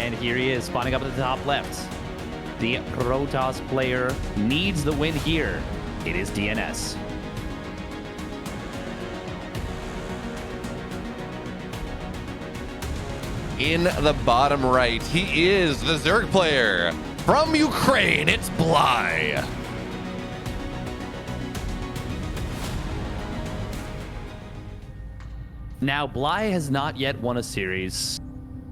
And here he is, spawning up at the top left. The Protoss player needs the win here. It is DnS. In the bottom right, he is the Zerg player. From Ukraine, it's Bly. Now, Bly has not yet won a series.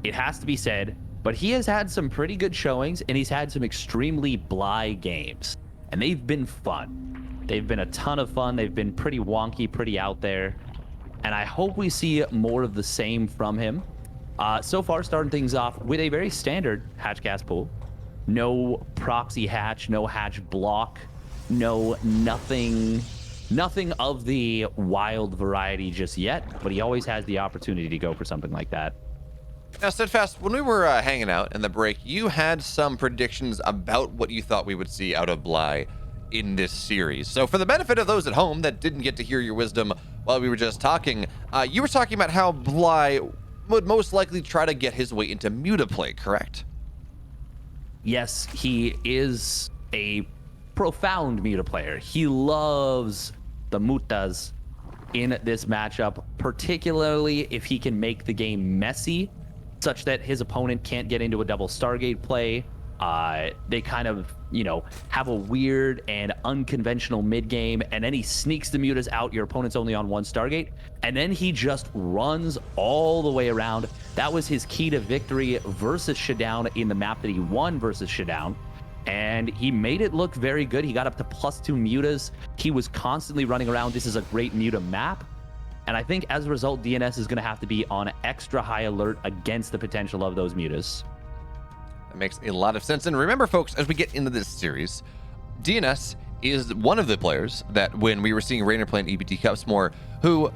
It has to be said, but he has had some pretty good showings, and he's had some extremely Bly games, and they've been fun. They've been a ton of fun. They've been pretty wonky, pretty out there, and I hope we see more of the same from him. So far, starting things off with a very standard hatch gas pool. No proxy hatch, no hatch block, nothing of the wild variety just yet, but he always has the opportunity to go for something like that. Now, Steadfast, when we were hanging out in the break, you had some predictions about what you thought we would see out of Bly in this series. So for the benefit of those at home that didn't get to hear your wisdom while we were just talking, you were talking about how Bly would most likely try to get his way into mutaplay, correct? Yes, he is a profound muta player. He loves the mutas in this matchup, particularly if he can make the game messy, such that his opponent can't get into a double Stargate play. They kind of, have a weird and unconventional mid game, and then he sneaks the mutas out. Your opponent's only on one Stargate, and then he just runs all the way around. That was his key to victory versus Showdown in the map that he won versus Showdown, and he made it look very good. He got up to +2 mutas. He was constantly running around. This is a great muta map, and I think as a result, DnS is going to have to be on extra high alert against the potential of those mutas. That makes a lot of sense. And remember, folks, as we get into this series, DnS is one of the players that when we were seeing Raynor playing EBT Cups more, who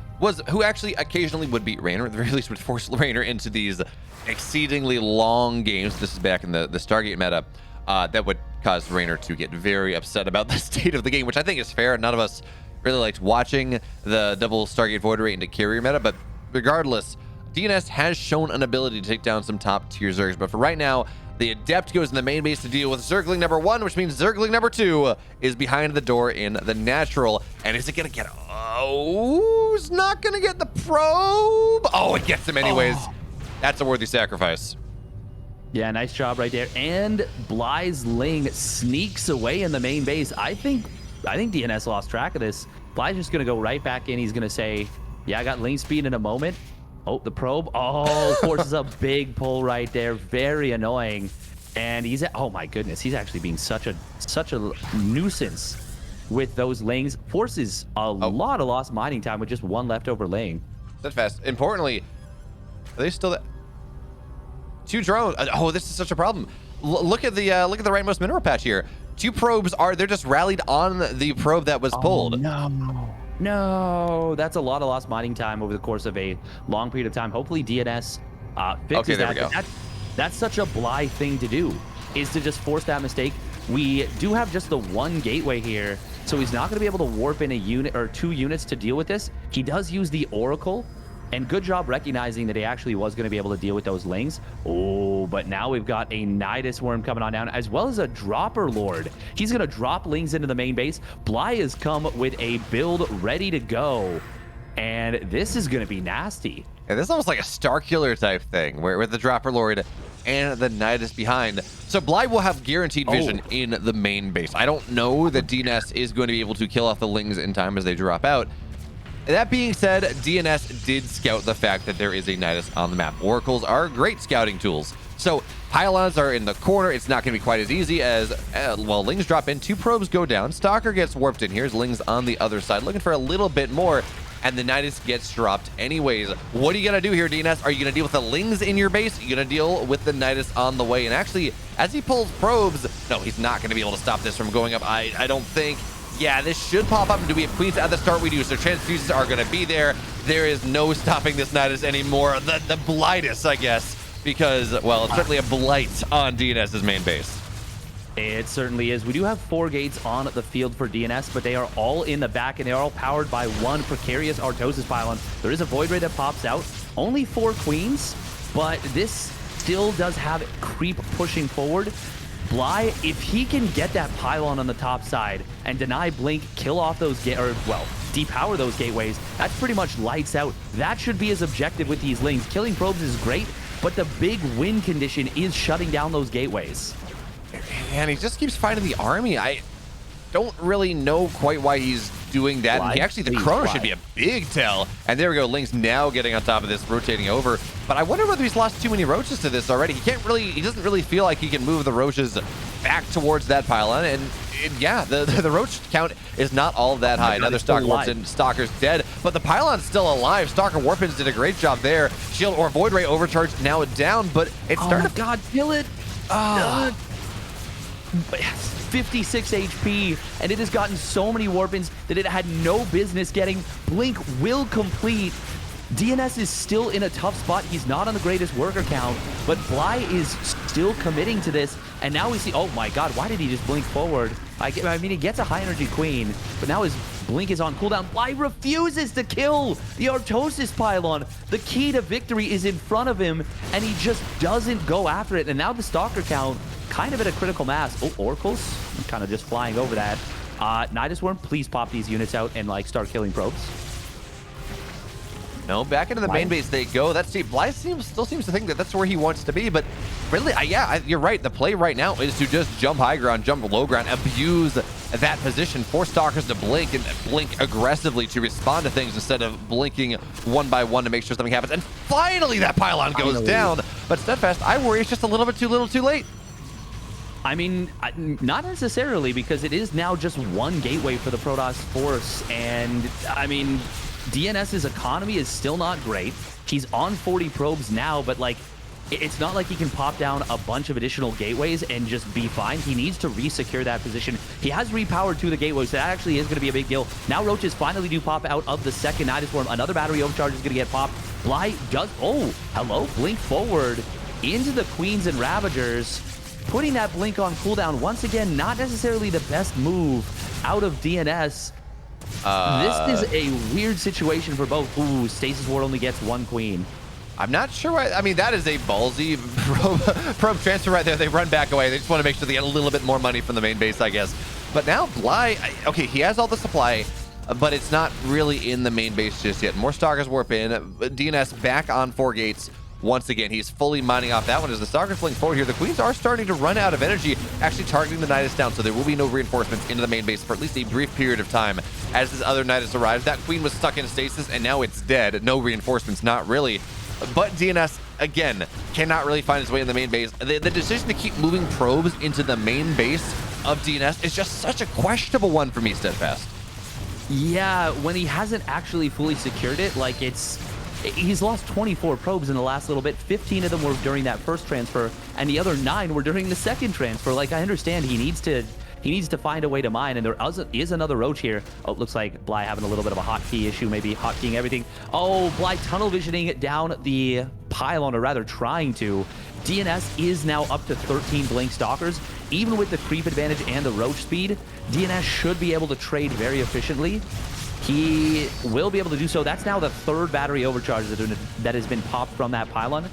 actually occasionally would beat Raynor, or at the very least would force Raynor into these exceedingly long games. This is back in the Stargate meta. That would cause Raynor to get very upset about the state of the game, which I think is fair. None of us really liked watching the double Stargate Void Ray into carrier meta, but regardless, DnS has shown an ability to take down some top tier Zergs. But for right now, the Adept goes in the main base to deal with Zergling number 1, which means Zergling number 2 is behind the door in the natural. And is it going to get... Oh, it's not going to get the probe. Oh, it gets him anyways. Oh. That's a worthy sacrifice. Yeah, nice job right there. And Bly's Ling sneaks away in the main base. I think DnS lost track of this. Bly's just going to go right back in. He's going to say, yeah, I got Ling speed in a moment. Oh, the probe. Oh, forces a big pull right there. Very annoying. And he's... Oh, my goodness. He's actually being such a nuisance with those Lings. Forces a lot of lost mining time with just one leftover Ling. Steadfast. Importantly, are they still... 2 drones. Oh, this is such a problem. Look at the rightmost mineral patch here. 2 probes they're just rallied on the probe that was pulled. Oh, no, that's a lot of lost mining time over the course of a long period of time. Hopefully DnS fixes that. We go. That's such a Bly thing to do, is to just force that mistake. We do have just the 1 gateway here, so he's not going to be able to warp in a unit or 2 units to deal with this. He does use the Oracle, and good job recognizing that he actually was going to be able to deal with those Lings. Oh, but now we've got a Nidus Worm coming on down, as well as a Dropper Lord. He's going to drop Lings into the main base. Bly has come with a build ready to go, and this is going to be nasty. Yeah, this is almost like a Starkiller type thing, where with the Dropper Lord and the Nidus behind. So Bly will have guaranteed vision in the main base. I don't know that DnS is going to be able to kill off the Lings in time as they drop out. That being said, DnS did scout the fact that there is a Nidus on the map. Oracles are great scouting tools. So pylons are in the corner. It's not going to be quite as easy as, well, Lings drop in. 2 probes go down. Stalker gets warped in. Here's Lings on the other side, looking for a little bit more. And the Nidus gets dropped anyways. What are you going to do here, DnS? Are you going to deal with the Lings in your base? Are you going to deal with the Nidus on the way? And actually, as he pulls probes, no, he's not going to be able to stop this from going up. I don't think. Yeah, this should pop up. And do we have Queens at the start? We do. So transfuses are going to be there. There is no stopping this Nidus anymore. The Blightus, I guess, because, well, it's certainly a blight on DnS's main base. It certainly is. We do have 4 gates on the field for DnS, but they are all in the back, and they are all powered by 1 precarious Artosis pylon. There is a Void Ray that pops out. Only 4 Queens, but this still does have creep pushing forward. Bly, if he can get that pylon on the top side and deny Blink, kill off those depower those gateways, that's pretty much lights out. That should be his objective with these lings. Killing probes is great, but the big win condition is shutting down those gateways. And he just keeps fighting the army. I don't really know quite why he's doing that. And the chrono should be a big tell. And there we go. Link's now getting on top of this, rotating over. But I wonder whether he's lost too many roaches to this already. He doesn't really feel like he can move the roaches back towards that pylon. And yeah, the roach count is not all that high. Another Stalker warps in. Stalker's dead, but the pylon's still alive. Stalker Warpins did a great job there. Shield or Void Ray overcharge now down, but it's starting to... God, kill it! 56 HP, and it has gotten so many warpins that it had no business getting. Blink will complete. DnS is still in a tough spot. He's not on the greatest worker count, but Bly is still committing to this. And now we see, oh my god, why did he just blink forward? I mean, he gets a high energy queen, but now his blink is on cooldown. Bly refuses to kill the Artosis pylon. The key to victory is in front of him, and he just doesn't go after it. And now the Stalker count kind of at a critical mass. Oh, Oracles, I'm kind of just flying over that. Nidus Worm, please pop these units out and like start killing probes. No, back into the main base they go. Bly still seems to think that that's where he wants to be, but really, you're right. The play right now is to just jump high ground, jump low ground, abuse that position, force Stalkers to blink and blink aggressively to respond to things instead of blinking one by one to make sure something happens. And finally, that pylon goes down. But Steadfast, I worry it's just a little bit too little too late. I mean, not necessarily, because it is now just one gateway for the Protoss force, and I mean, DNS's economy is still not great. He's on 40 probes now, but like, it's not like he can pop down a bunch of additional gateways and just be fine. He needs to re-secure that position. He has repowered to the gateways, so that actually is going to be a big deal. Now roaches finally do pop out of the second Nidus Worm. Another battery overcharge is going to get popped. Bly does, oh, hello, blink forward into the Queens and Ravagers, putting that blink on cooldown. Once again, not necessarily the best move out of DNS. This is a weird situation for both. Ooh, Stasis Ward only gets one queen. I'm not sure why. I mean, that is a ballsy probe transfer right there. They run back away. They just want to make sure they get a little bit more money from the main base, I guess. But now Bly, okay, he has all the supply, but it's not really in the main base just yet. More Stalkers warp in. DNS back on 4 gates. Once again, he's fully mining off that one as the Stalkers fling forward here. The Queens are starting to run out of energy, actually targeting the Nidus down, so there will be no reinforcements into the main base for at least a brief period of time as this other Nidus arrives. That Queen was stuck in stasis, and now it's dead. No reinforcements, not really. But DNS, again, cannot really find his way in the main base. The decision to keep moving probes into the main base of DNS is just such a questionable one for me, Steadfast. Yeah, when he hasn't actually fully secured it, like he's lost 24 probes in the last little bit. 15 of them were during that first transfer, and the other 9 were during the second transfer. Like, I understand he needs to find a way to mine, and there is another roach here. Oh, it looks like Bly having a little bit of a hotkey issue, maybe hotkeying everything. Oh, Bly tunnel visioning down the pylon, or rather trying to. DNS is now up to 13 blink Stalkers. Even with the creep advantage and the roach speed, DNS should be able to trade very efficiently. He will be able to do so. That's now the 3rd battery overcharge that has been popped from that pylon.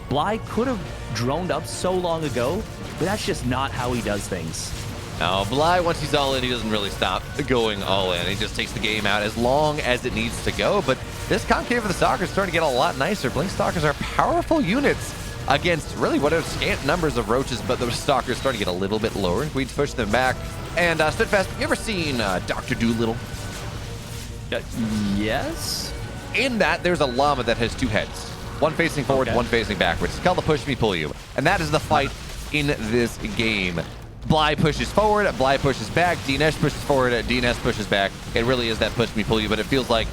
Bly could have droned up so long ago, but that's just not how he does things. Now, Bly, once he's all in, he doesn't really stop going all in. He just takes the game out as long as it needs to go. But this concave of the Stalkers is starting to get a lot nicer. Blink Stalkers are powerful units against really what are scant numbers of roaches, but the Stalkers starting to get a little bit lower. We'd push them back. And Steadfast, you ever seen Dr. Dolittle? Yes. In that, there's a llama that has 2 heads. One facing forward, one facing backwards. It's called the push me, pull you. And that is the fight in this game. Bly pushes forward, Bly pushes back, DNS pushes forward, DNS pushes back. It really is that push me, pull you, but it feels like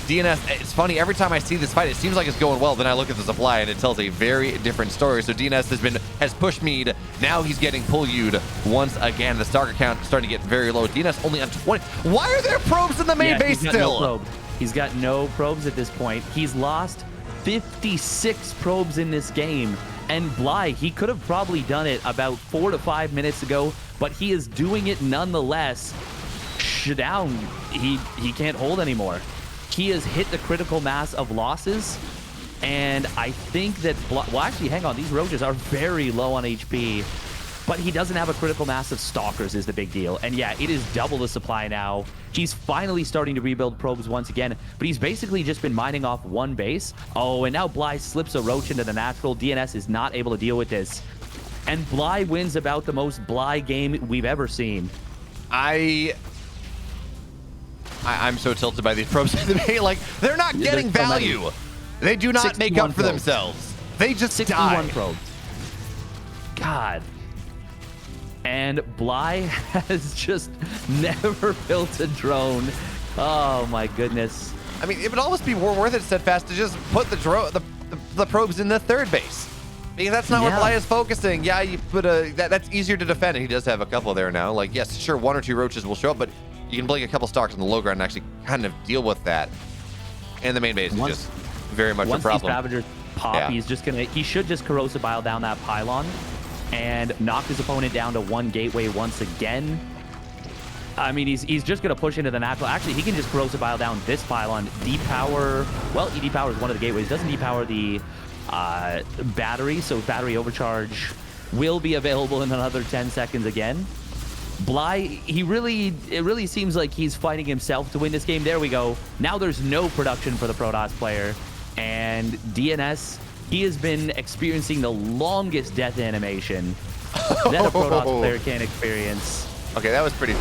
DNS, it's funny, every time I see this fight, it seems like it's going well, then I look at the supply and it tells a very different story. So DNS has pushed me'd, now he's getting pull you'd once again. The Stalker count starting to get very low. DNS only on 20. Why are there probes in the main base still? He's got no probes at this point. He's lost 56 probes in this game. And Bly, he could have probably done it about 4 to 5 minutes ago, but he is doing it nonetheless. Down, he can't hold anymore. He has hit the critical mass of losses, And I think that, well, actually, hang on. These roaches are very low on HP, but he doesn't have a critical mass of stalkers is the big deal. And yeah, it is double the supply now. He's finally starting to rebuild probes once again, but he's basically just been mining off one base. Oh, and now Bly slips a roach into the natural. DnS is not able to deal with this. And Bly wins about the most Bly game we've ever seen. I'm so tilted by these probes. Like, they're not getting value. They do not make up for themselves. They just 61 probes. God. And Bly has just never built a drone. Oh my goodness. I mean, it would almost be more worth it, Steadfast, to just put the probes in the third base. Because that's not where Bly is focusing. Yeah, you put that's easier to defend. He does have a couple there now. Like, yes, sure, 1 or 2 roaches will show up, but you can blink a couple stalks on the low ground and actually kind of deal with that. And the main base is just very much a problem. Once these Ravagers pop, he should just corrosive bile down that pylon and knock his opponent down to 1 gateway once again. I mean, he's just going to push into the natural. Actually, he can just corrosive bile down this pylon. Depower, well, he depowers one of the gateways. Doesn't depower the battery, so battery overcharge will be available in another 10 seconds again. Bly, it really seems like he's fighting himself to win this game. There we go. Now there's no production for the Protoss player. And DnS, he has been experiencing the longest death animation that a Protoss player can experience. Okay, that was pretty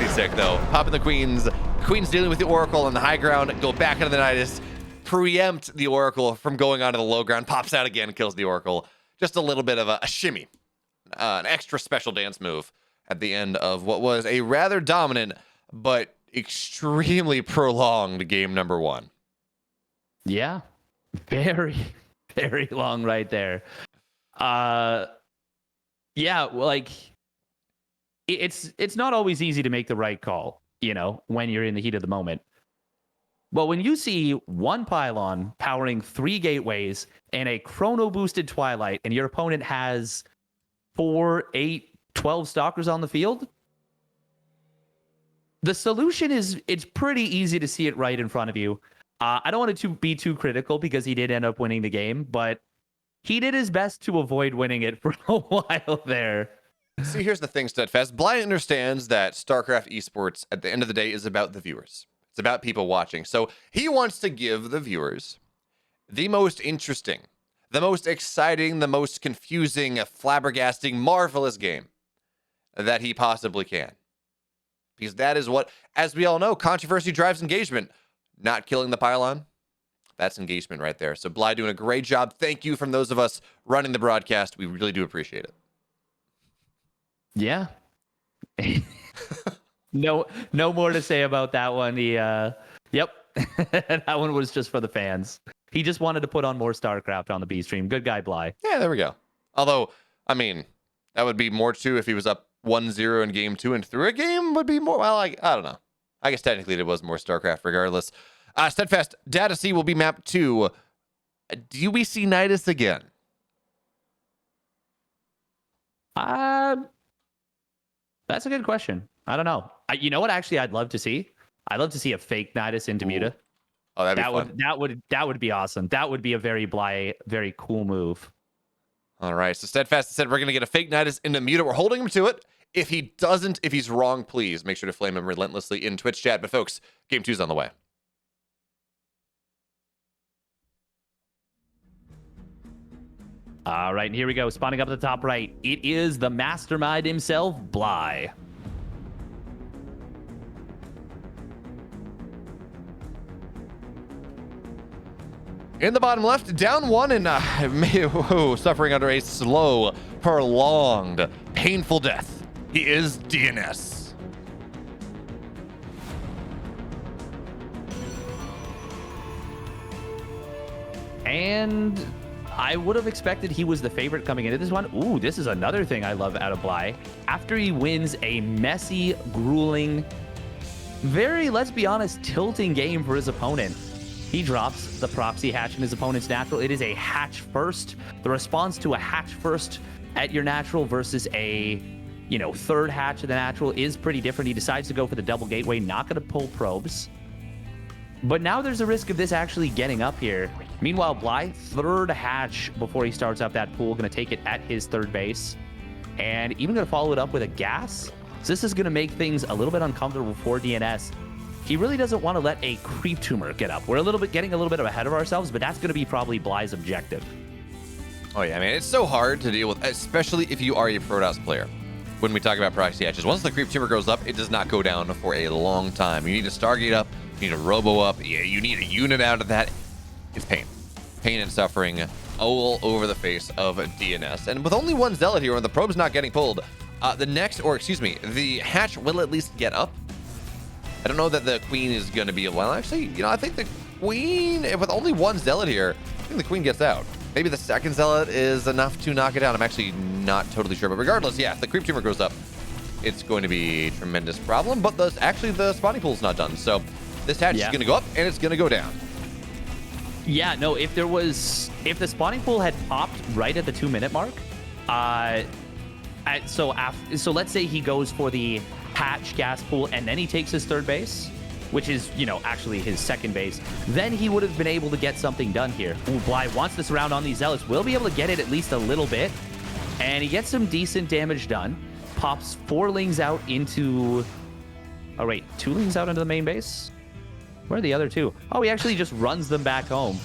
sick though. Popping the Queens. Queens dealing with the Oracle on the high ground, go back into the Nidus, preempt the Oracle from going onto the low ground, pops out again, kills the Oracle. Just a little bit of a shimmy. An extra special dance move at the end of what was a rather dominant but extremely prolonged game number 1. Yeah, very, very long right there. Yeah, like it's not always easy to make the right call, you know, when you're in the heat of the moment. But when you see 1 pylon powering 3 gateways and a chrono boosted Twilight, and your opponent has 4, 8, 12 stalkers on the field, the solution is, it's pretty easy to see it right in front of you. I don't want to be too critical because he did end up winning the game, but he did his best to avoid winning it for a while there. See, here's the thing, Steadfast. Bly understands that StarCraft esports at the end of the day is about the viewers. It's about people watching. So he wants to give the viewers the most interesting, the most exciting, the most confusing, flabbergasting, marvelous game that he possibly can. Because that is what, as we all know, controversy drives engagement. Not killing the pylon, that's engagement right there. So Bly doing a great job. Thank you from those of us running the broadcast. We really do appreciate it. Yeah. No more to say about that one. Yep. That one was just for the fans. He just wanted to put on more StarCraft on the B stream. Good guy, Bly. Yeah, there we go. Although, I mean, that would be more too if he was up 1-0 in game 2 and through a game would be more. Well, I don't know. I guess technically it was more StarCraft regardless. Steadfast, Data C will be mapped to. Do we see Nidus again? That's a good question. I don't know. You know what? Actually, I'd love to see. I'd love to see a fake Nidus into Muta. Oh, that'd be fun. That would be awesome. That would be a very Bly, very cool move. All right. So Steadfast said we're gonna get a fake Nidus into Muta. We're holding him to it. If he doesn't, if he's wrong, please make sure to flame him relentlessly in Twitch chat. But folks, game 2's on the way. All right, and here we go. Spawning up at the top right. It is the mastermind himself, Bly. In the bottom left, down 1 and suffering under a slow, prolonged, painful death. He is DnS. And I would have expected he was the favorite coming into this one. Ooh, this is another thing I love out of Bly. After he wins a messy, grueling, very, let's be honest, tilting game for his opponent, he drops the proxy hatch in his opponent's natural. It is a hatch first. The response to a hatch first at your natural versus a, third hatch of the natural is pretty different. He decides to go for the double gateway, not going to pull probes. But now there's a risk of this actually getting up here. Meanwhile, Bly, third hatch before he starts up that pool, going to take it at his third base. And even going to follow it up with a gas. So this is going to make things a little bit uncomfortable for DnS. He really doesn't want to let a creep tumor get up. We're getting a little bit ahead of ourselves, but that's going to be probably Bly's objective. Oh yeah, man, it's so hard to deal with, especially if you are a Protoss player. When we talk about proxy hatches, once the creep tumor goes up, it does not go down for a long time. You need a Stargate up, you need a Robo up, yeah, you need a unit out of that. It's pain and suffering all over the face of DnS. And with only one Zealot here, and the probe's not getting pulled, the hatch will at least get up. I don't know that the Queen is going to be, well, actually, I think the Queen, with only one Zealot here, I think the Queen gets out. Maybe the second Zealot is enough to knock it down. I'm actually not totally sure, but regardless, yeah, if the creep tumor goes up, it's going to be a tremendous problem. But the spawning pool's not done, so this hatch is going to go up and it's going to go down. Yeah, no, if the spawning pool had popped right at the 2-minute mark, so let's say he goes for the hatch gas pool and then he takes his third base, which is, actually his second base, then he would have been able to get something done here. Ooh, Bly wants this round on these Zealots. Will be able to get it at least a little bit, and he gets some decent damage done. Pops 4 Lings out into... Oh, wait, 2 Lings out into the main base? Where are the other 2? Oh, he actually just runs them back home.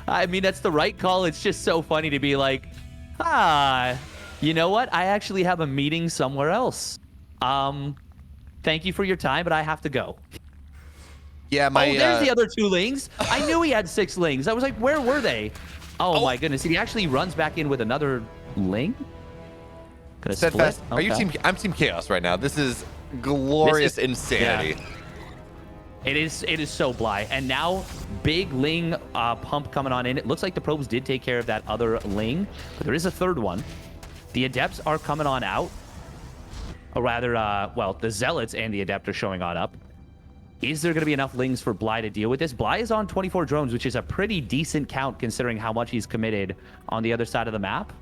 I mean, that's the right call. It's just so funny to be like, you know what? I actually have a meeting somewhere else. Thank you for your time, but I have to go. Yeah, there's the other 2 Lings. I knew he had 6 Lings. I was like, where were they? Oh my goodness. He actually runs back in with another Ling. Gonna split. Okay. I'm Team Chaos right now. This is glorious insanity. Yeah. It is so Bly. And now big Ling pump coming on in. It looks like the probes did take care of that other Ling, but there is a third one. The Adepts are coming on out. Or rather, the Zealots and the Adept are showing on up. Is there going to be enough Lings for Bly to deal with this? Bly is on 24 drones, which is a pretty decent count considering how much he's committed on the other side of the map.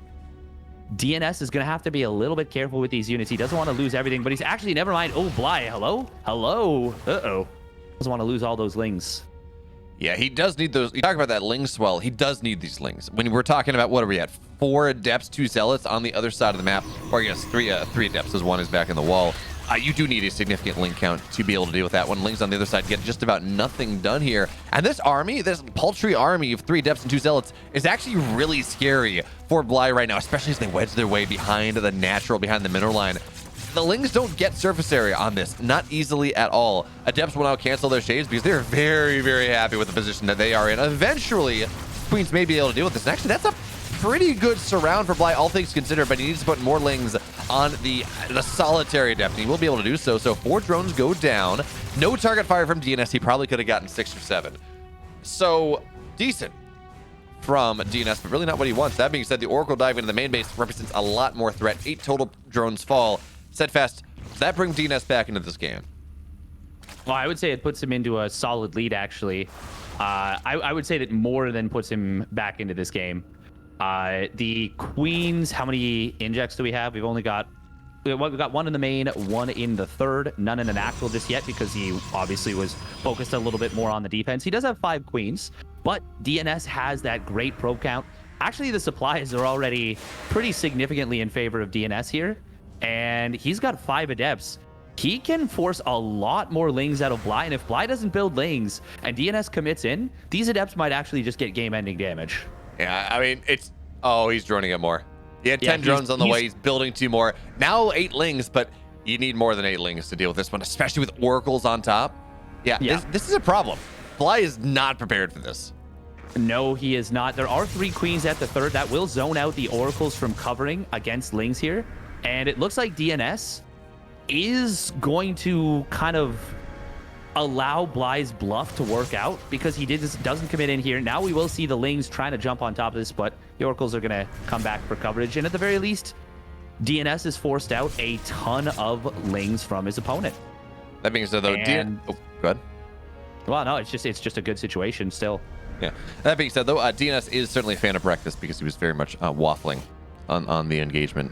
DnS is going to have to be a little bit careful with these units. He doesn't want to lose everything, but he's actually, never mind. Oh, Bly, hello? Hello? Uh-oh. Doesn't want to lose all those Lings. Yeah, he does need those. You talk about that Ling swell. He does need these Lings. When we're talking about, what are we at? 4 Adepts, 2 Zealots on the other side of the map. Or I guess 3 Adepts, as 1 is back in the wall. You do need a significant Ling count to be able to deal with that. When Lings on the other side get just about nothing done here. And this army, this paltry army of 3 Adepts and 2 Zealots is actually really scary for Bly right now, especially as they wedge their way behind the mineral line. The Lings don't get surface area on this, not easily at all. Adepts will now cancel their shades because they're very, very happy with the position that they are in. Eventually, Queens may be able to deal with this. And actually, that's a pretty good surround for Bly, all things considered, but he needs to put more Lings on the solitary Adept, and he will be able to do so. So 4 drones go down. No target fire from DnS. He probably could have gotten 6 or 7. So decent from DnS, but really not what he wants. That being said, the Oracle dive into the main base represents a lot more threat. 8 total drones fall. Steadfast, does that bring DnS back into this game? Well, I would say it puts him into a solid lead, actually. I would say that more than puts him back into this game. The Queens, how many injects do we have? We've got 1 in the main, 1 in the third, none in an actual just yet because he obviously was focused a little bit more on the defense. He does have 5 Queens, but DnS has that great probe count. Actually, the supplies are already pretty significantly in favor of DnS here, and he's got 5 Adepts. He can force a lot more Lings out of Bly, and if Bly doesn't build Lings and DnS commits in, these Adepts might actually just get game-ending damage. Yeah, I mean, it's... Oh, he's droning it more. He had 10 drones on the way. He's building 2 more. Now 8 Lings, but you need more than 8 Lings to deal with this one, especially with Oracles on top. Yeah. This is a problem. Bly is not prepared for this. No, he is not. There are 3 Queens at the third. That will zone out the Oracles from covering against Lings here. And it looks like DnS is going to kind of allow Bly's bluff to work out because he doesn't commit in here. Now we will see the Lings trying to jump on top of this, but the Oracles are going to come back for coverage. And at the very least, DnS has forced out a ton of Lings from his opponent. That being said, though, go ahead. Well, no, it's just a good situation still. Yeah. That being said, though, DnS is certainly a fan of breakfast because he was very much waffling on the engagement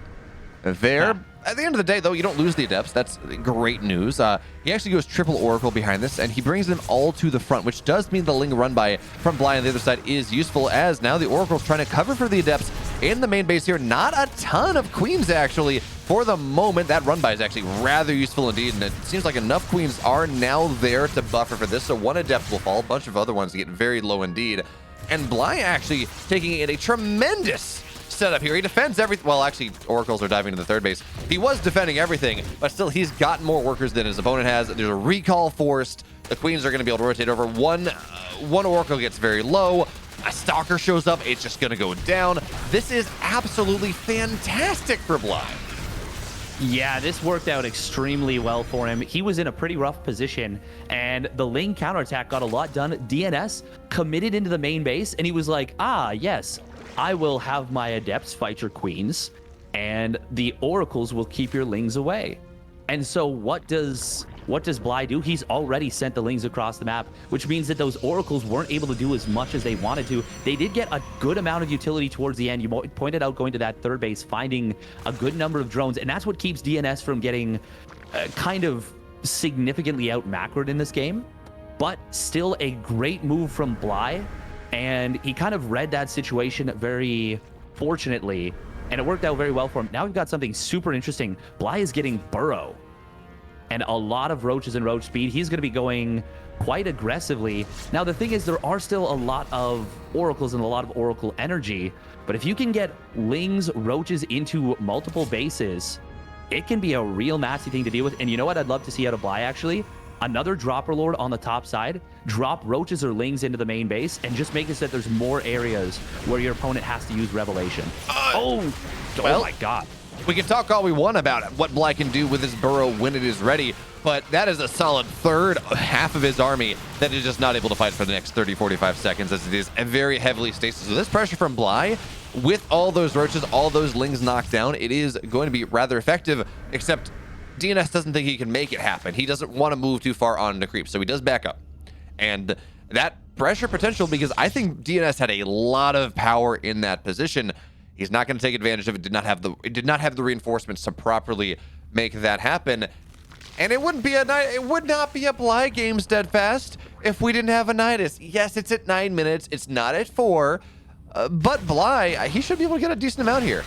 there. At the end of the day, though, you don't lose the Adepts. That's great news. He actually goes triple Oracle behind this, and he brings them all to the front, which does mean the Ling run by from Bly on the other side is useful, as now the Oracle's trying to cover for the Adepts in the main base here. Not a ton of Queens, actually. For the moment, that run by is actually rather useful indeed, and it seems like enough Queens are now there to buffer for this, so one Adept will fall, a bunch of other ones get very low indeed. And Bly actually taking it a tremendous setup here. He defends everything. Well, actually, Oracles are diving to the third base. He was defending everything, but still, he's got more workers than his opponent has. There's a recall forced. The Queens are going to be able to rotate over. One Oracle gets very low. A Stalker shows up. It's just going to go down. This is absolutely fantastic for Bly. Yeah, this worked out extremely well for him. He was in a pretty rough position, and the Ling counterattack got a lot done. DnS committed into the main base, and he was like, ah, yes, I will have my Adepts fight your Queens, and the Oracles will keep your Lings away. And so what does Bly do? He's already sent the Lings across the map, which means that those Oracles weren't able to do as much as they wanted to. They did get a good amount of utility towards the end. You pointed out going to that third base, finding a good number of drones, and that's what keeps DnS from getting kind of significantly out-macroed in this game. But still a great move from Bly, and he kind of read that situation very fortunately, and it worked out very well for him. Now we've got something super interesting. Bly is getting Burrow and a lot of roaches and roach speed. He's going to be going quite aggressively. Now, the thing is, there are still a lot of Oracles and a lot of Oracle energy, but if you can get Lings, roaches into multiple bases, it can be a real nasty thing to deal with. And you know what I'd love to see out of Bly, actually? Another Dropper Lord on the top side, drop roaches or Lings into the main base, and just make it so that there's more areas where your opponent has to use Revelation. Oh my God. We can talk all we want about what Bly can do with his Burrow when it is ready, but that is a solid half of his army that is just not able to fight for the next 30, 45 seconds, as it is a very heavily stasis. So this pressure from Bly, with all those roaches, all those Lings knocked down, it is going to be rather effective, except DnS doesn't think he can make it happen. He doesn't want to move too far on the creep, so he does back up. And that pressure potential, because I think DnS had a lot of power in that position. He's not going to take advantage of it. It did not have the reinforcements to properly make that happen. And it would not be a Bly game, Steadfast, if we didn't have a Nidus. Yes, it's at 9 minutes. It's not at 4. But Bly, he should be able to get a decent amount here.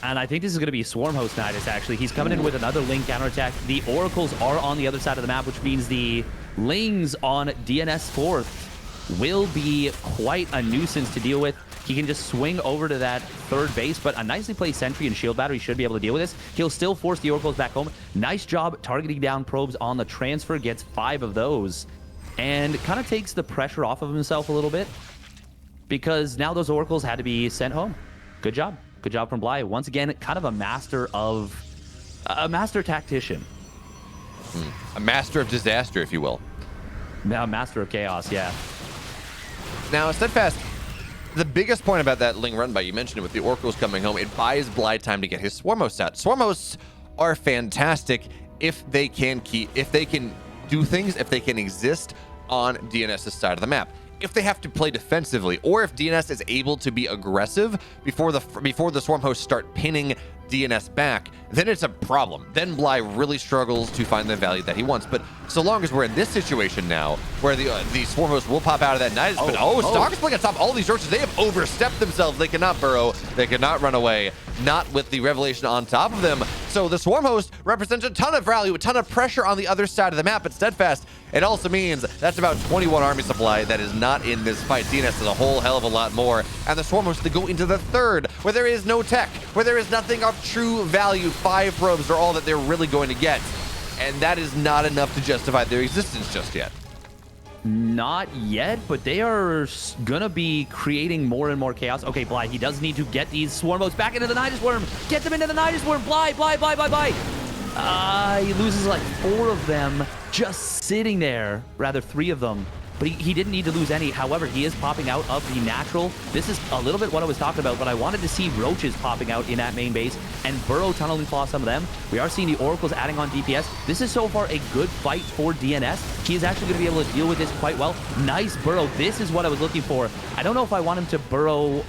And I think this is going to be Swarm Host Nidus, actually. He's coming in with another Ling counterattack. The Oracles are on the other side of the map, which means the Lings on DnS 4th will be quite a nuisance to deal with. He can just swing over to that third base, but a nicely placed Sentry and Shield Battery should be able to deal with this. He'll still force the Oracles back home. Nice job targeting down probes on the transfer, gets 5 of those, and kind of takes the pressure off of himself a little bit, because now those Oracles had to be sent home. Good job. Good job from Bly. Once again, kind of a master tactician. A master of disaster, if you will. Now, master of chaos, yeah. Now, Steadfast, the biggest point about that Ling run by, you mentioned it with the Oracles coming home, it buys Bly time to get his Swarm Hosts out. Swarm Hosts are fantastic if they can do things, if they can exist on DNS's side of the map. If they have to play defensively, or if DNS is able to be aggressive before the Swarm Hosts start pinning DNS back, then it's a problem. Then Bly really struggles to find the value that he wants. But so long as we're in this situation now, where the Swarm Hosts will pop out of that Nidus, but Stalker's playing on top of all these roaches. They have overstepped themselves. They cannot burrow. They cannot run away. Not with the Revelation on top of them. So the Swarm Host represents a ton of value, a ton of pressure on the other side of the map. But Steadfast, it also means that's about 21 army supply that is not in this fight. DNS is a whole hell of a lot more. And the Swarm Host to go into the third, where there is no tech, where there is nothing of true value. 5 probes are all that they're really going to get. And that is not enough to justify their existence just yet. Not yet, but they are gonna be creating more and more chaos. Okay, Bly, he does need to get these Swarm Hosts back into the Nidus Worm. Get them into the Nidus Worm. Bly. He loses like 4 of them just sitting there. Rather, 3 of them but he didn't need to lose any. However, he is popping out of the natural. This is a little bit what I was talking about, but I wanted to see roaches popping out in that main base and Burrow tunneling claw some of them. We are seeing the oracles adding on DPS. This is so far a good fight for DNS. He is actually going to be able to deal with this quite well. Nice Burrow. This is what I was looking for. I don't know if I want him to Burrow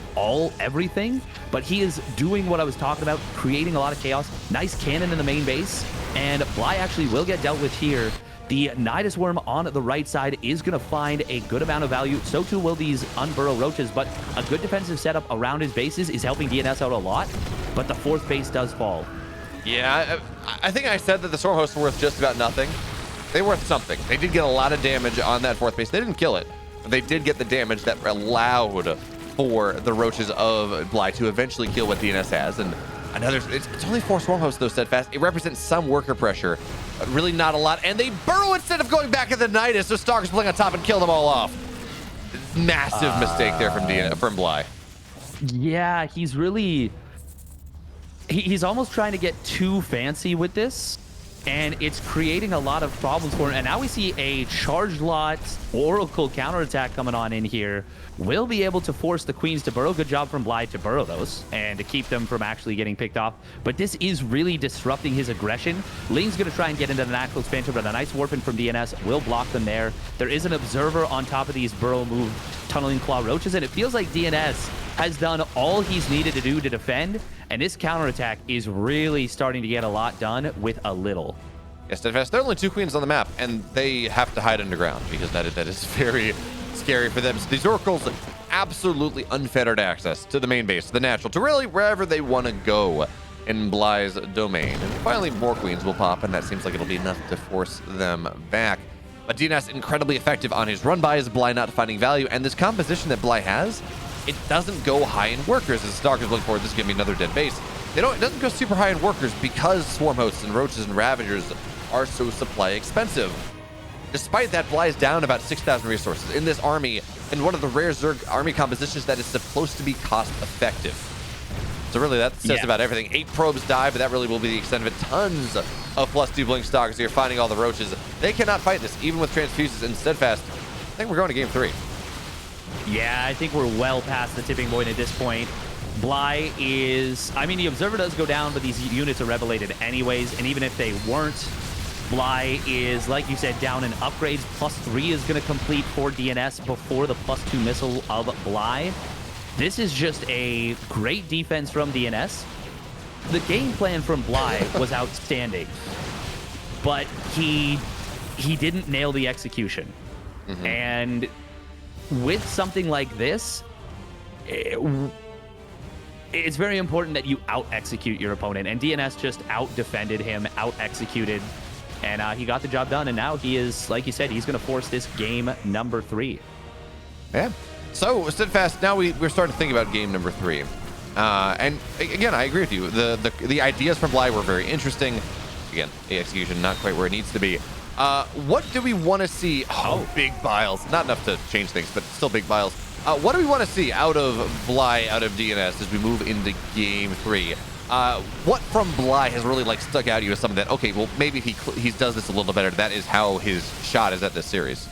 everything, but he is doing what I was talking about, creating a lot of chaos. Nice cannon in the main base, and Bly actually will get dealt with here. The Nidus Worm on the right side is going to find a good amount of value. So too will these Unburrow Roaches, but a good defensive setup around his bases is helping DNS out a lot, but the fourth base does fall. Yeah, I think I said that the Storm Hosts were worth just about nothing. They're worth something. They did get a lot of damage on that fourth base. They didn't kill it, but they did get the damage that allowed for the Roaches of Bly to eventually kill what DNS has. And another, it's only 4 Swarm Hosts though, Steadfast. It represents some worker pressure, but really not a lot. And they burrow instead of going back at the Nidus, so Stalker's playing on top and kill them all off. Massive mistake there from Bly. Yeah, he's really... He's almost trying to get too fancy with this, and it's creating a lot of problems for him. And now we see a Charge Lot Oracle counterattack coming on in here. Will be able to force the Queens to burrow. Good job from Bly to burrow those and to keep them from actually getting picked off. But this is really disrupting his aggression. Ling's going to try and get into the natural expansion, but a nice warping from DNS will block them there. There is an observer on top of these burrow move tunneling claw roaches, and it feels like DNS has done all he's needed to do to defend, and this counterattack is really starting to get a lot done with a little. Yes, Steadfast, there are only 2 Queens on the map, and they have to hide underground because that is very scary for them. So these Oracles, absolutely unfettered access to the main base, the natural, to really wherever they want to go in Bly's domain. And finally, more Queens will pop, and that seems like it'll be enough to force them back. But DNS incredibly effective on his run-bys, Bly not finding value, and this composition that Bly has, it doesn't go high in workers. As Stalker's looking forward, this is going to be another dead base. It doesn't go super high in workers because Swarm Hosts and Roaches and Ravagers are so supply expensive. Despite that, Bly is down about 6,000 resources in this army, in one of the rare Zerg army compositions that is supposed to be cost effective. So really that says about everything. 8 probes die, but that really will be the extent of it. Tons of +2 Blink Stalkers here finding all the Roaches. They cannot fight this, even with Transfuses and Steadfast. I think we're going to game 3. Yeah, I think we're well past the tipping point at this point. Bly is... I mean, the Observer does go down, but these units are revelated anyways, and even if they weren't, Bly is, like you said, down in upgrades. +3 is going to complete for DNS before the +2 missile of Bly. This is just a great defense from DNS. The game plan from Bly was outstanding, but he didn't nail the execution. And with something like this, it's very important that you out-execute your opponent, and DNS just out-defended him, out-executed, and he got the job done, and now he is, like you said, he's going to force this game number 3. Yeah. So, Steadfast, now we're starting to think about game number 3. And again, I agree with you. The ideas from Bly were very interesting. Again, the execution not quite where it needs to be. What do we want to see? Oh, big Biles. Not enough to change things, but still big Biles. What do we want to see out of Bly, out of DNS as we move into game 3? What from Bly has really stuck out to you as something that, okay, well, maybe if he does this a little better, that is how his shot is at this series?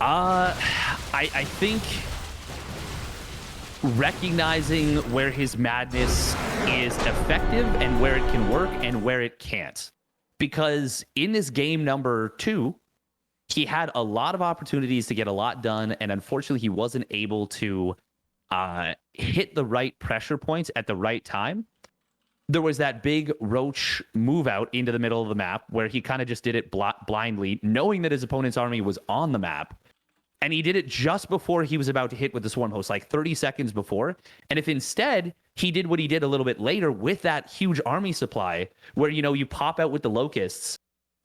I think recognizing where his madness is effective and where it can work and where it can't. Because in this game number 2, he had a lot of opportunities to get a lot done, and unfortunately he wasn't able to hit the right pressure points at the right time. There was that big Roach move out into the middle of the map where he kind of just did it blindly, knowing that his opponent's army was on the map. And he did it just before he was about to hit with the Swarm Host, like 30 seconds before. And if instead he did what he did a little bit later with that huge army supply, where, you pop out with the Locusts,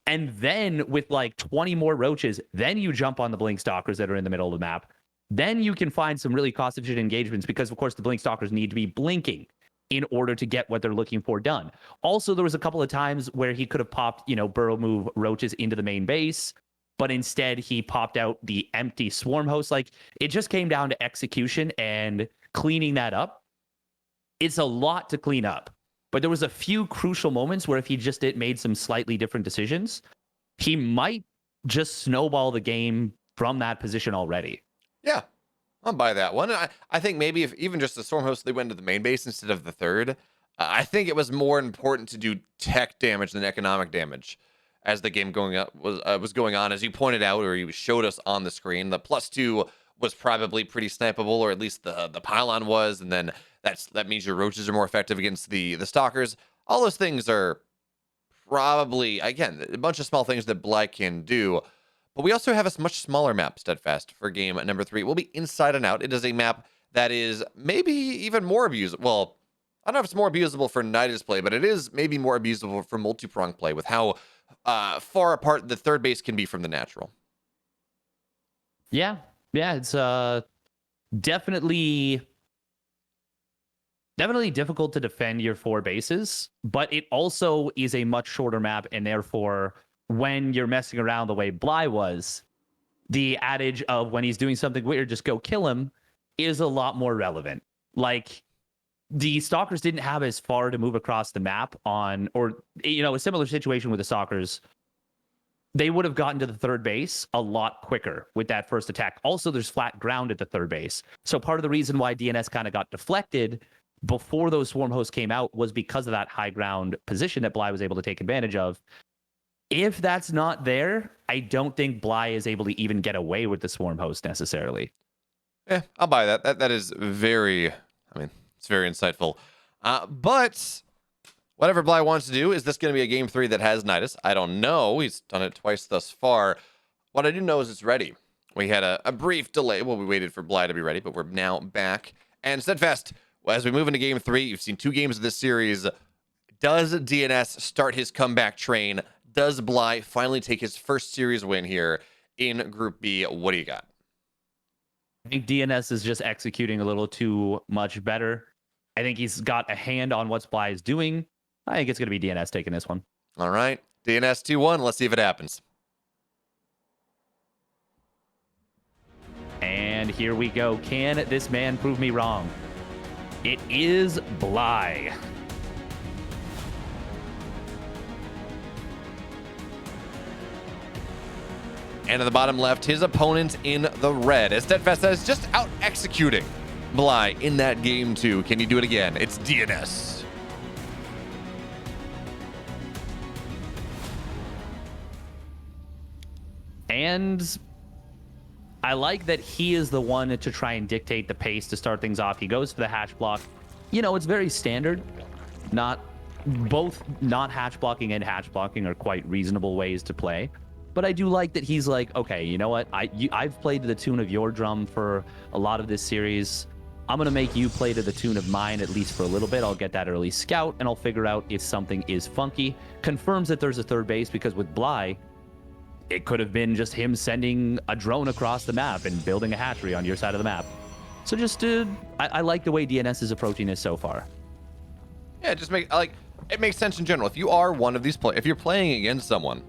and then with 20 more Roaches, then you jump on the Blink Stalkers that are in the middle of the map, then you can find some really cost-efficient engagements, because, of course, the Blink Stalkers need to be blinking in order to get what they're looking for done. Also, there was a couple of times where he could have popped, burrow move Roaches into the main base, but instead he popped out the empty Swarm Host. It just came down to execution and cleaning that up. It's a lot to clean up, but there was a few crucial moments where if he made some slightly different decisions, he might just snowball the game from that position already. Yeah, I'll buy that one. And I think maybe if even just the storm host, they went to the main base instead of the third, I think it was more important to do tech damage than economic damage as the game was going on. As you pointed out, or you showed us on the screen, the +2 was probably pretty snipeable, or at least the pylon was, and then that means your roaches are more effective against the stalkers. All those things are probably, again, a bunch of small things that Bly can do. But we also have a much smaller map, Steadfast, for game number 3. It will be Inside and Out. It is a map that is maybe even more abusable. Well, I don't know if it's more abusable for Nidus play, but it is maybe more abusable for multi-prong play with how far apart the third base can be from the natural. Yeah, it's definitely difficult to defend your 4 bases, but it also is a much shorter map, and therefore, when you're messing around the way Bly was, the adage of when he's doing something weird, just go kill him, is a lot more relevant. Like, the Stalkers didn't have as far to move across the map a similar situation with the Stalkers. They would have gotten to the third base a lot quicker with that first attack. Also, there's flat ground at the third base. So part of the reason why DNS kind of got deflected before those swarm hosts came out was because of that high ground position that Bly was able to take advantage of. If that's not there, I don't think Bly is able to even get away with the swarm host necessarily. Yeah, I'll buy that. That is very, it's very insightful. But whatever Bly wants to do, is this going to be a game 3 that has Nidus? I don't know. He's done it twice thus far. What I do know is it's ready. We had a brief delay. Well, we waited for Bly to be ready, but we're now back. And Steadfast, as we move into game 3, you've seen 2 games of this series. Does DNS start his comeback train? Does Bly finally take his first series win here in Group B? What do you got? I think DNS is just executing a little too much better. I think he's got a hand on what Bly is doing. I think it's going to be DNS taking this one. All right. DNS 2-1. Let's see if it happens. And here we go. Can this man prove me wrong? It is Bly. And at the bottom left, his opponent in the red. As Steadfast says, just out executing Bly in that game 2. Can you do it again? It's DNS. And I like that he is the one to try and dictate the pace to start things off. He goes for the hatch block. It's very standard. Not hatch blocking and hatch blocking are quite reasonable ways to play. But I do like that he's like, okay, you know what? I've played to the tune of your drum for a lot of this series. I'm going to make you play to the tune of mine, at least for a little bit. I'll get that early scout, and I'll figure out if something is funky. Confirms that there's a third base, because with Bly, it could have been just him sending a drone across the map and building a hatchery on your side of the map. So just, I like the way DNS is approaching this so far. Yeah, it makes sense in general. If you are one of these players, if you're playing against someone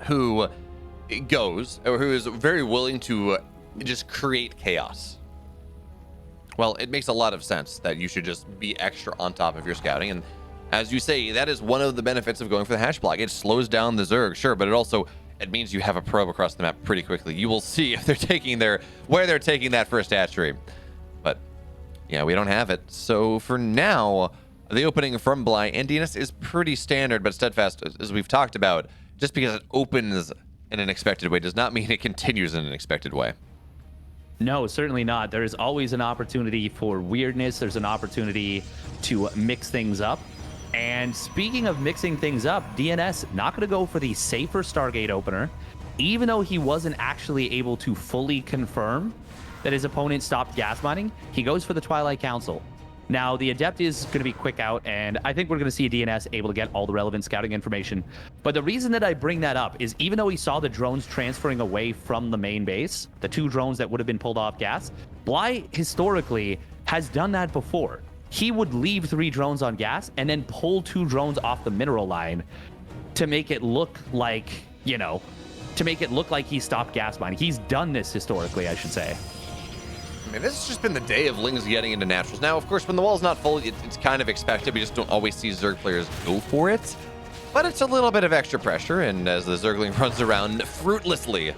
who goes, or who is very willing to just create chaos, well, it makes a lot of sense that you should just be extra on top of your scouting. And as you say, that is one of the benefits of going for the hash block. It slows down the Zerg, sure, but it means you have a probe across the map pretty quickly. You will see if they're taking where they're taking that first hatchery. But yeah, we don't have it. So for now, the opening from Bly and DNS is pretty standard, but Steadfast, as we've talked about, just because it opens in an expected way does not mean it continues in an expected way. No, certainly not. There is always an opportunity for weirdness. There's an opportunity to mix things up. And speaking of mixing things up, DNS not going to go for the safer Stargate opener, even though he wasn't actually able to fully confirm that his opponent stopped gas mining. He goes for the Twilight Council. Now, the Adept is going to be quick out, and I think we're going to see a DNS able to get all the relevant scouting information. But the reason that I bring that up is even though he saw the drones transferring away from the main base, the 2 drones that would have been pulled off gas, Bly historically has done that before. He would leave 3 drones on gas and then pull 2 drones off the mineral line to make it look like, he stopped gas mining. He's done this historically, I should say. I mean, this has just been the day of Lings getting into naturals. Now, of course, when the wall's not full, it's kind of expected. We just don't always see Zerg players go for it. But it's a little bit of extra pressure, and as the Zergling runs around fruitlessly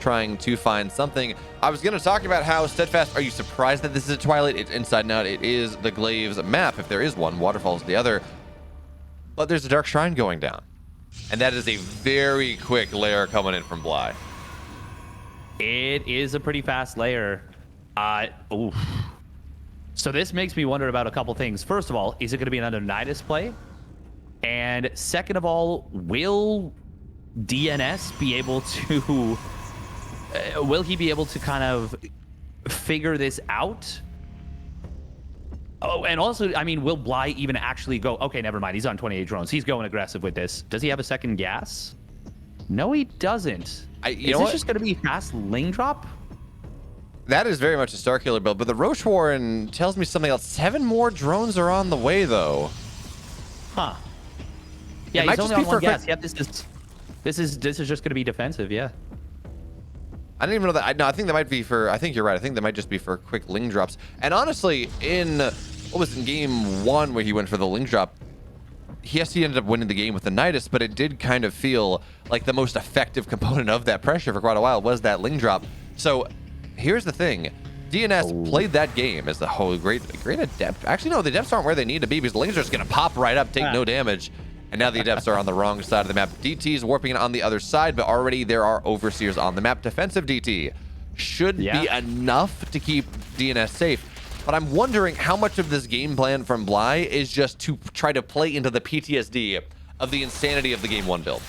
trying to find something. I was going to talk about how Steadfast, are you surprised that this is a Twilight? It's Inside and Out. It is the Glaives map, if there is one. Waterfall's the other. But there's a Dark Shrine going down. And that is a very quick layer coming in from Bly. It is a pretty fast layer. Oof. So this makes me wonder about a couple things. First of all, is it going to be another Nidus play? And second of all, will DnS be able to... will he be able to kind of figure this out? Oh, and also, I mean, will Bly even actually go... Okay, never mind. He's on 28 drones. He's going aggressive with this. Does he have a second gas? No, he doesn't. Is this just going to be fast ling drop? That is very much a Starkiller build, but the Roche Warren tells me something else. 7 more drones are on the way, though. Huh. Yeah, he's only on one gas. Yep, this is just going to be defensive, yeah. I didn't even know that. No, I think that might be for... I think you're right. I think that might just be for quick ling drops. And honestly, in... What was it, in game 1 where he went for the ling drop? He ended up winning the game with the Nidus, but it did kind of feel like the most effective component of that pressure for quite a while was that ling drop. So... Here's the thing. DnS played that game as the whole great adept. Actually, no, the adepts aren't where they need to be because the lings are just going to pop right up, take no damage. And now the adepts are on the wrong side of the map. DT is warping on the other side, but already there are overseers on the map. Defensive DT should be enough to keep DnS safe. But I'm wondering how much of this game plan from Bly is just to try to play into the PTSD of the insanity of the game 1 build.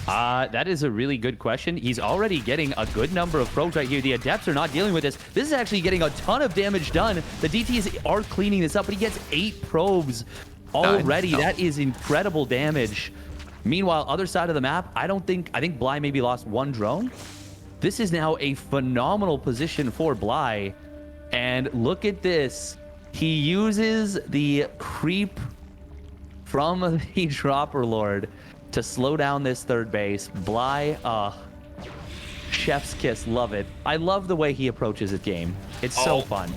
That is a really good question. He's already getting a good number of probes right here. The adepts are not dealing with this. This is actually getting a ton of damage done. The DTs are cleaning this up, but he gets 8 probes already. That is incredible damage. Meanwhile, other side of the map, I think Bly maybe lost 1 drone. This is now a phenomenal position for Bly. And look at this. He uses the creep from the Dropper Lord to slow down this third base. Bly, chef's kiss, love it. I love the way he approaches his game. It's so fun.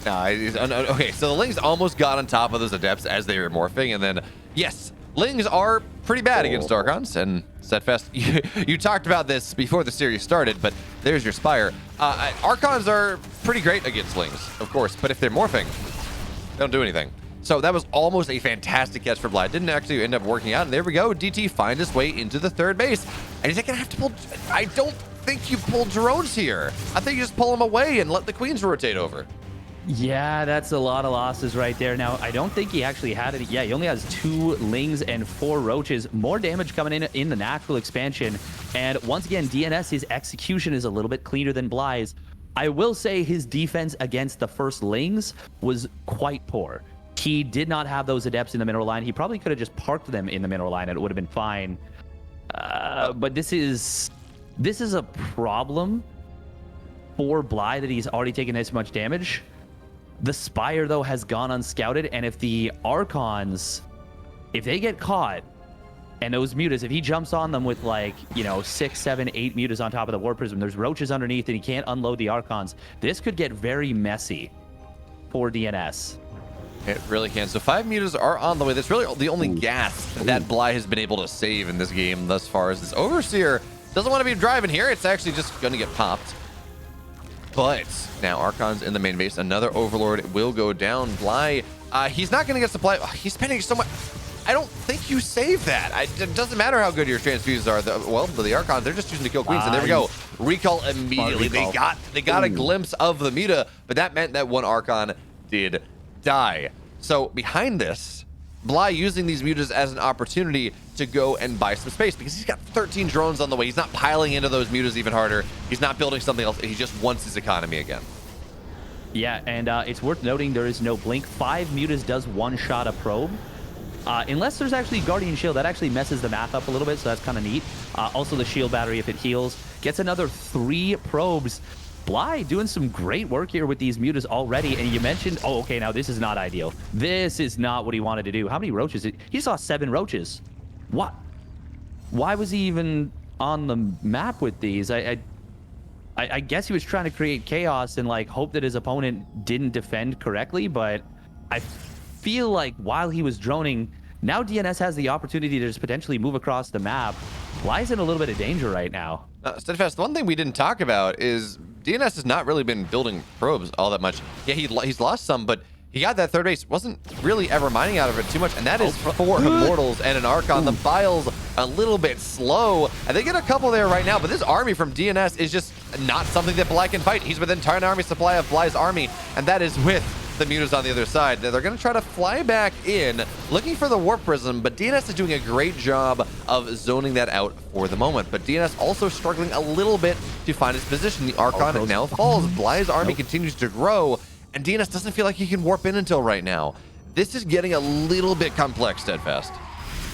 Okay, so the Lings almost got on top of those Adepts as they were morphing, and then, yes, Lings are pretty bad against Archons, and Steadfast, you talked about this before the series started, but there's your Spire. Archons are pretty great against Lings, of course, but if they're morphing, they don't do anything. So that was almost a fantastic catch for Bly. It didn't actually end up working out. And there we go. DT finds his way into the third base. And he's not going to have to pull... I don't think you pull drones here. I think you just pull them away and let the queens rotate over. Yeah, that's a lot of losses right there. Now, I don't think he actually had it. Yeah, he only has 2 lings and 4 roaches. More damage coming in the natural expansion. And once again, DnS's execution is a little bit cleaner than Bly's. I will say his defense against the first lings was quite poor. He did not have those adepts in the mineral line. He probably could have just parked them in the mineral line and it would have been fine. But this is a problem for Bly that he's already taken this much damage. The Spire, though, has gone unscouted. And if the Archons, if they get caught and those mutas, if he jumps on them with 6, 7, 8 mutas on top of the War Prism, there's roaches underneath and he can't unload the Archons. This could get very messy for DnS. It really can. So 5 mutas are on the way. That's really the only gas that Bly has been able to save in this game thus far. As this Overseer doesn't want to be driving here. It's actually just going to get popped. But now Archon's in the main base. Another Overlord will go down. Bly, he's not going to get supply. He's spending so much. I don't think you save that. It doesn't matter how good your transfuses are. The Archons, they're just choosing to kill queens. And there we go. Recall immediately. They got a glimpse of the muta, but that meant that one Archon did die. So behind this, Bly using these mutas as an opportunity to go and buy some space because he's got 13 drones on the way. He's not piling into those mutas even harder. He's not building something else. He just wants his economy again. Yeah, and it's worth noting there is no blink. 5 mutas does one-shot a probe. Unless there's actually Guardian Shield, that actually messes the math up a little bit, so that's kind of neat. Also, the shield battery, if it heals, gets another 3 probes. Bly doing some great work here with these mutas already. And you mentioned, oh, okay, now this is not ideal. This is not what he wanted to do. How many roaches? He saw 7 roaches. What? Why was he even on the map with these? I guess he was trying to create chaos and hope that his opponent didn't defend correctly. But I feel like while he was droning, now DnS has the opportunity to just potentially move across the map Bly's in a little bit of danger right now. Steadfast, the one thing we didn't talk about is DnS has not really been building probes all that much. Yeah, he's lost some, but he got that third base, wasn't really ever mining out of it too much, and that is 4 Immortals and an Archon. The Bile's a little bit slow, and they get a couple there right now, but this army from DnS is just not something that Bly can fight. He's with an entire army supply of Bly's army, and that is with the Mutas on the other side. They're going to try to fly back in, looking for the Warp Prism, but DnS is doing a great job of zoning that out for the moment. But DnS also struggling a little bit to find his position. The Archon now falls. Bly's army continues to grow, and DnS doesn't feel like he can warp in until right now. This is getting a little bit complex, Steadfast.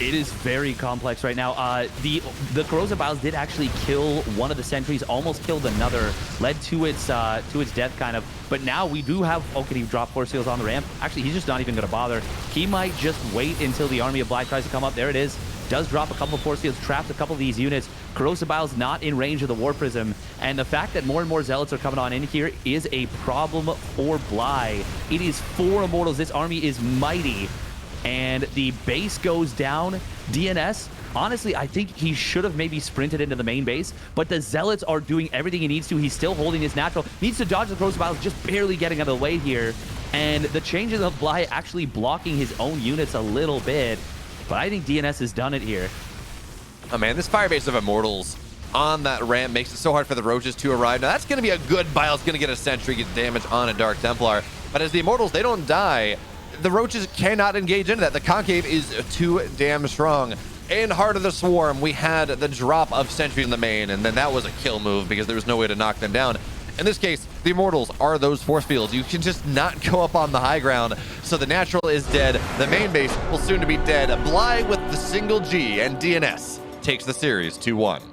It is very complex right now. The Corrosive Biles did actually kill one of the sentries, almost killed another, led to its death kind of. But now we do have, oh, can he drop Force Fields on the ramp? Actually, he's just not even going to bother. He might just wait until the army of Bly tries to come up. There it is. Does drop a couple of Force Fields, traps a couple of these units. Corrosive Biles not in range of the War Prism. And the fact that more and more Zealots are coming on in here is a problem for Bly. It is 4 Immortals. This army is mighty. And the base goes down. DnS, honestly, I think he should have maybe sprinted into the main base, but the Zealots are doing everything he needs to. He's still holding his natural. Needs to dodge the Corrosive Biles, just barely getting out of the way here. And the changes of Bly actually blocking his own units a little bit. But I think DnS has done it here. Oh man, this Firebase of Immortals on that ramp makes it so hard for the Roaches to arrive. Now that's going to be a good Bile's going to get a Sentry, get damage on a Dark Templar. But as the Immortals, they don't die. The Roaches cannot engage into that. The Concave is too damn strong. In Heart of the Swarm, we had the drop of Sentries in the main, and then that was a kill move because there was no way to knock them down. In this case, the Immortals are those force fields. You can just not go up on the high ground. So the natural is dead. The main base will soon to be dead. Bly with the single G, and DnS takes the series 2-1.